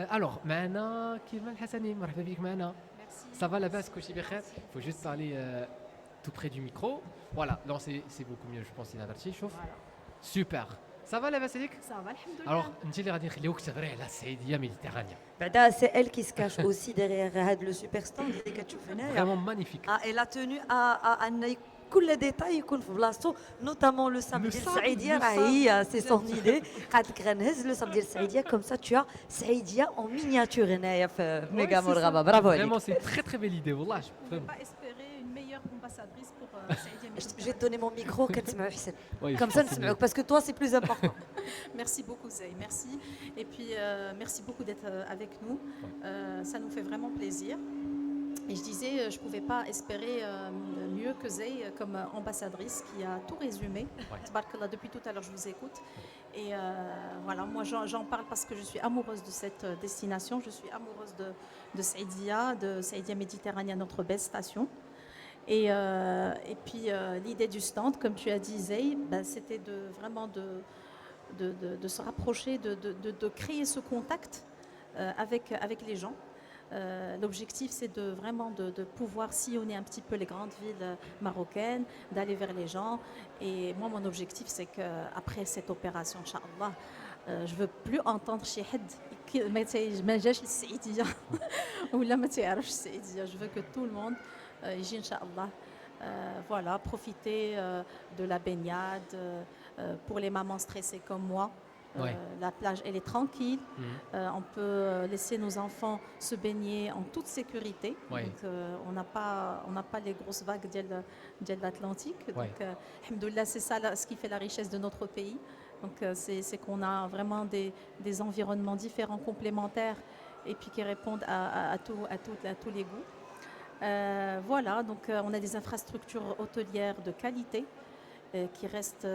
Alors, معنا كيما الحسني مرحبا بك معنا. Merci. Ça va لاباس كلشي بخير؟ Faut juste parler tout près du micro. Voilà, non c'est beaucoup mieux je pense. Il a درتي شوف. Voilà. Super. Ça va لاباس عليك؟ Ça va, alhamdoulilah. Alors, انت اللي غادي نخليوك تهضري على السعيدية ميديتيرانيا. Bada, c'est elle qui se cache aussi derrière le super stand اللي كتشوف هنايا. Vraiment magnifique. Ah, elle a tenu à ان كل ديتاي يكون في بلاصتو نوتامون لو سام ديال sable, السعيديه le راه sable. هي سي سون ايدي قالت لك غنهز لو سام ديال السعيديه كوم سا تو as سعيديه اون مينياتور هنايا في ميغا Ouais, c'est مرغبه ça. برافو Vraiment, عليك. c'est très très belle idée. Wallah, On ne peut pas espérer une meilleure ambassadrice pour Saïdia Je vais Méditerranée. te donner mon micro كنسمعوا حسن Ouais, comme je ça pense que c'est نسمعوك parce que toi c'est plus important. Merci beaucoup Zey, merci. Et puis merci beaucoup d'être avec nous. Ça nous fait vraiment plaisir. Et je disais, je ne pouvais pas espérer mieux que Zey comme ambassadrice qui a tout résumé. Tabarakallah, depuis tout à l'heure, je vous écoute. Et voilà, moi j'en parle parce que je suis amoureuse de cette destination. Je suis amoureuse de Saïdia Méditerranée, notre belle station. Et puis l'idée du stand, comme tu as dit Zey, ben, c'était vraiment de se rapprocher, de créer ce contact avec les gens. L'objectif, c'est vraiment de pouvoir sillonner un petit peu les grandes villes marocaines, d'aller vers les gens. Et moi, mon objectif, c'est qu'après cette opération, Inch'Allah, je ne veux plus entendre chez Had ما جاش للسعيدية ولا ما تعرفش السعيدية. Je veux que tout le monde يجي Inch'Allah. Voilà, profiter de la baignade pour les mamans stressées comme moi. Ouais. La plage, elle est tranquille. On peut laisser nos enfants se baigner en toute sécurité. Ouais. Donc, on n'a pas les grosses vagues de l'Atlantique. Ouais. Donc, alhamdoulilah, c'est ça ce qui fait la richesse de notre pays. Donc, c'est qu'on a vraiment des environnements différents, complémentaires, et puis qui répondent à tous les goûts. Voilà, donc on a des infrastructures hôtelières de qualité qui restent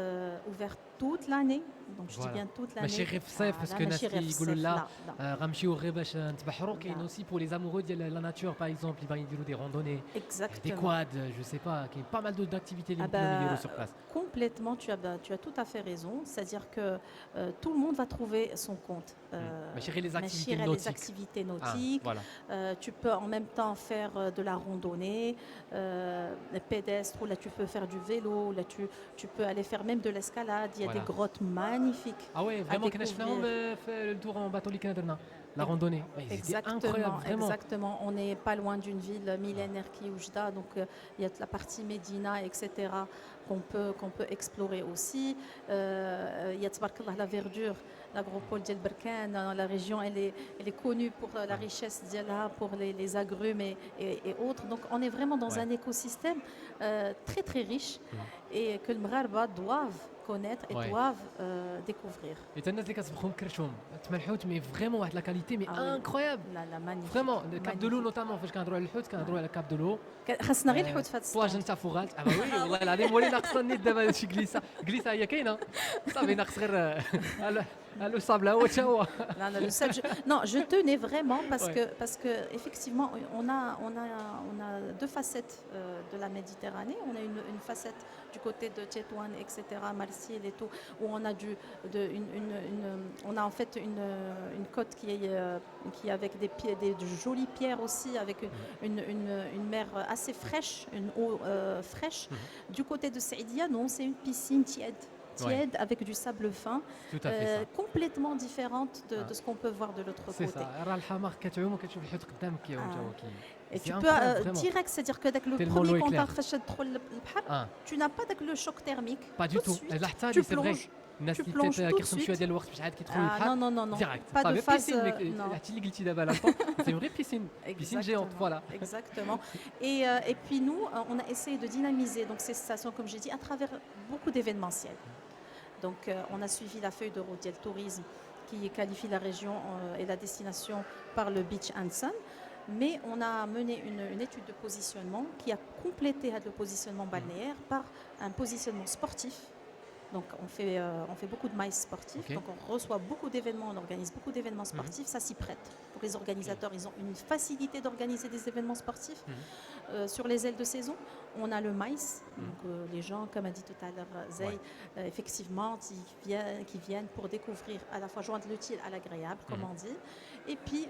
ouvertes toute l'année. Donc je dis bien toute l'année. ماشي غير في الصيف باسكو الناس يقولوا لا غنمشيو غير باش نتبحروا كاين aussi pour les amoureux ديال la nature par exemple ils vont يديروا des randonnées des Exactement. quads je sais pas كاين pas mal d'activités اللي Ah يمكنهم bah, يديروا sur place. complètement, tu as tout à fait raison. C'est-à-dire que tout le monde va trouver son compte. ماشي غير les activités les nautiques. activités nautiques. Voilà. Tu peux en même temps faire de la randonnée, pédestre, ou là tu peux faire du vélo, là tu peux aller faire même de l'escalade. Il y a des grottes magnifiques. Ah ouais, vraiment كنا شفناهم في le tour en bateau اللي كنا درنا la randonnée. C'était incroyable vraiment. Exactement. On n'est pas loin d'une ville millénaire qui est Oujda, donc il y a la partie Médina, etc. qu'on peut explorer aussi. Il y a tabarakallah, la verdure, l'agropole d'El Berkane. La région, elle est connue pour la richesse d'Yala, pour les agrumes et autres. Donc on est vraiment dans un écosystème très très riche et que le Mgharba doivent connaître et doivent découvrir. Et الناس اللي كتبخهم كرشهم تملحوت مي فريمون واحد لا كاليتي مي انكرويابل. لا magnifique. فريمون كاب دو لو نوتامون فاش كنهضروا على الحوت كنهضروا على كاب دو لو. خاصنا غير الحوت في هذا طواج نتا فوغالت وي والله العظيم ولينا ناقصنا النيت دابا شي كليسه هي كاينه صافي ناقص غير لو صابله هو حتى هو. Le sable, non, je tenais vraiment parce que effectivement on a deux facettes de la Méditerranée. On a une facette du côté de Tétouan, etc., Marseille et tout, où on a on a en fait une côte qui est avec des jolies pierres aussi, avec une mer assez fraîche, une eau fraîche. Du côté de Saïdia, non, c'est une piscine tiède avec du sable fin, complètement différente de ce qu'on peut voir de l'autre côté. C'est ça. راه الحمار كتعوم وكتشوف الحوت قدامك كي هو Et tu peux direct, c'est-à-dire que le premier contact فاش تدخل البحر, tu n'as pas le choc thermique. Pas du tout. Tu حتى c'est vrai. plonges. الناس اللي كيخصهم شويه ديال الوقت باش عاد كيدخلوا للبحر. Non, direct. pas de phase. حتى اللي قلتي دابا c'est une vraie piscine géante, voilà. Exactement. Et puis nous, on a essayé de dynamiser donc ces stations, comme j'ai dit, à travers beaucoup d'événementiels. Donc on a suivi la feuille de route du tourisme qui qualifie la région et la destination par le Beach and Sun. Mais on a mené une étude de positionnement qui a complété le positionnement balnéaire par un positionnement sportif. Donc on fait beaucoup de maïs sportif, donc on reçoit beaucoup d'événements, on organise beaucoup d'événements sportifs, ça s'y prête. Pour les organisateurs, ils ont une facilité d'organiser des événements sportifs sur les ailes de saison. on a le maïs. Donc, les gens, comme a dit tout à l'heure Zey, effectivement, qui viennent pour découvrir à la fois joindre l'utile à l'agréable, comme on dit. Et puis,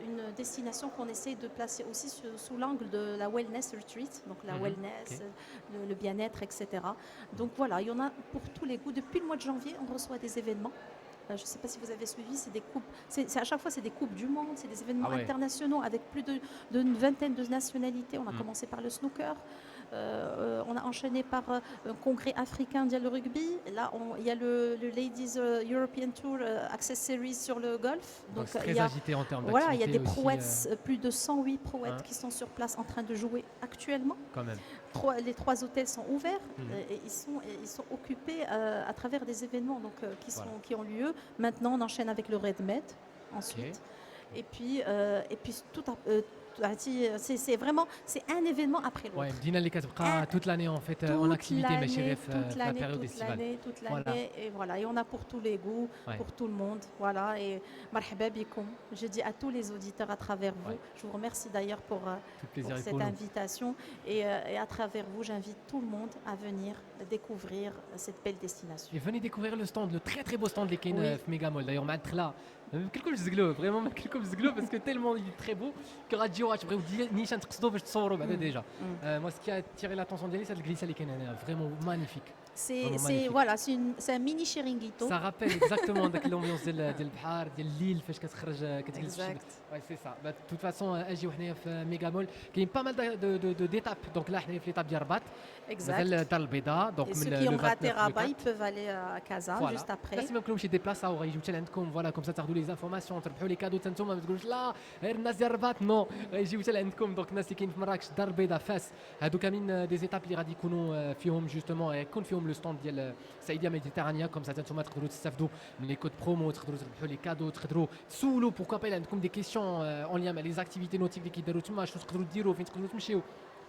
une destination qu'on essaie de placer aussi sous l'angle de la wellness retreat, donc la wellness, le bien-être, etc. Donc voilà, il y en a pour tous les goûts. Depuis le mois de janvier, on reçoit des événements. Je ne sais pas si vous avez suivi, c'est des coupes, à chaque fois c'est des coupes du monde, c'est des événements internationaux avec plus d'une vingtaine de nationalités. On a commencé par le snooker, on a enchaîné par un congrès africain de le rugby. Là, il y a le Ladies European Tour Access Series sur le golf. Donc c'est très agité en termes voilà, il y a des aussi, prouettes, plus de 108 prouettes qui sont sur place en train de jouer actuellement. Quand même. Les 3 hôtels sont ouverts et ils sont occupés à travers des événements donc, qui ont lieu. Maintenant, on enchaîne avec le Red Med ensuite. Et puis tout à c'est vraiment c'est un événement après l'autre. Ouais, Dina les toute l'année en fait en activité, mais chez la période estivale. Toute l'année, et voilà, et on a pour tous les goûts, pour tout le monde, voilà. Et marhaba bikoum, je dis à tous les auditeurs à travers vous, je vous remercie d'ailleurs pour cette invitation, et à travers vous, j'invite tout le monde à venir découvrir cette belle destination. Et venez découvrir le stand, le très très beau stand qui est Megamall. D'ailleurs, là. كلكم زقلوه فريمون كلكم زقلوه باسكو تيلمون تري بو كو غتجيو غتبغيو نيشان تقصدوا باش تصوروا بعدا ديجا موا سكي ا تيري لاتونسيون ديالي هاد الكليسه اللي كاينه هنا فريمون مانيفيك C'est un mini chiringuito. Ça rappelle exactement l'ambiance ديال البحر ديال الليل فاش كتخرج كتجلس في الشمس. سي سا de toute façon اجيو حنايا في ميغامول كاين با مال d'étapes donc là حنايا في l'étape ديال الرباط مازال الدار البيضاء donc من ceux qui ont raté Rabat ils peuvent aller à Casa juste après. بس ما كلهمش ديبلاساو غيجيو حتى عندكم فوالا كوم سا تاخذوا لي زانفورماسيون تربحوا لي كادو حتى نتوما ما تقولوش لا غير الناس ديال الرباط نو غيجيو حتى عندكم دونك الناس اللي كاين في مراكش الدار البيضاء فاس هادو كاملين دي زيتاب اللي غادي يكونوا فيهم جوستومون يكون فيهم لو ستوند ديال سعيديه ميديتيرانيا كوم سا نتوما تقدروا تستافدوا من لي كود برومو تقدروا تربحوا لي كادو تقدروا تسولوا بوركوا با عندكم دي كيسيون اون ليان مع لي زاكتيفيتي نوتيف اللي كيداروا تما شنو تقدروا ديروا فين تقدروا تمشيو.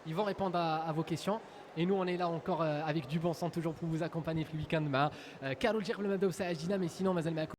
Ils vont répondre à vos questions. Et nous, on est là encore avec du bon sens, toujours pour vous accompagner في الويكاند مع كارول جير قبل ما نبداو ساعه جديده. Mais sinon, مازال معكم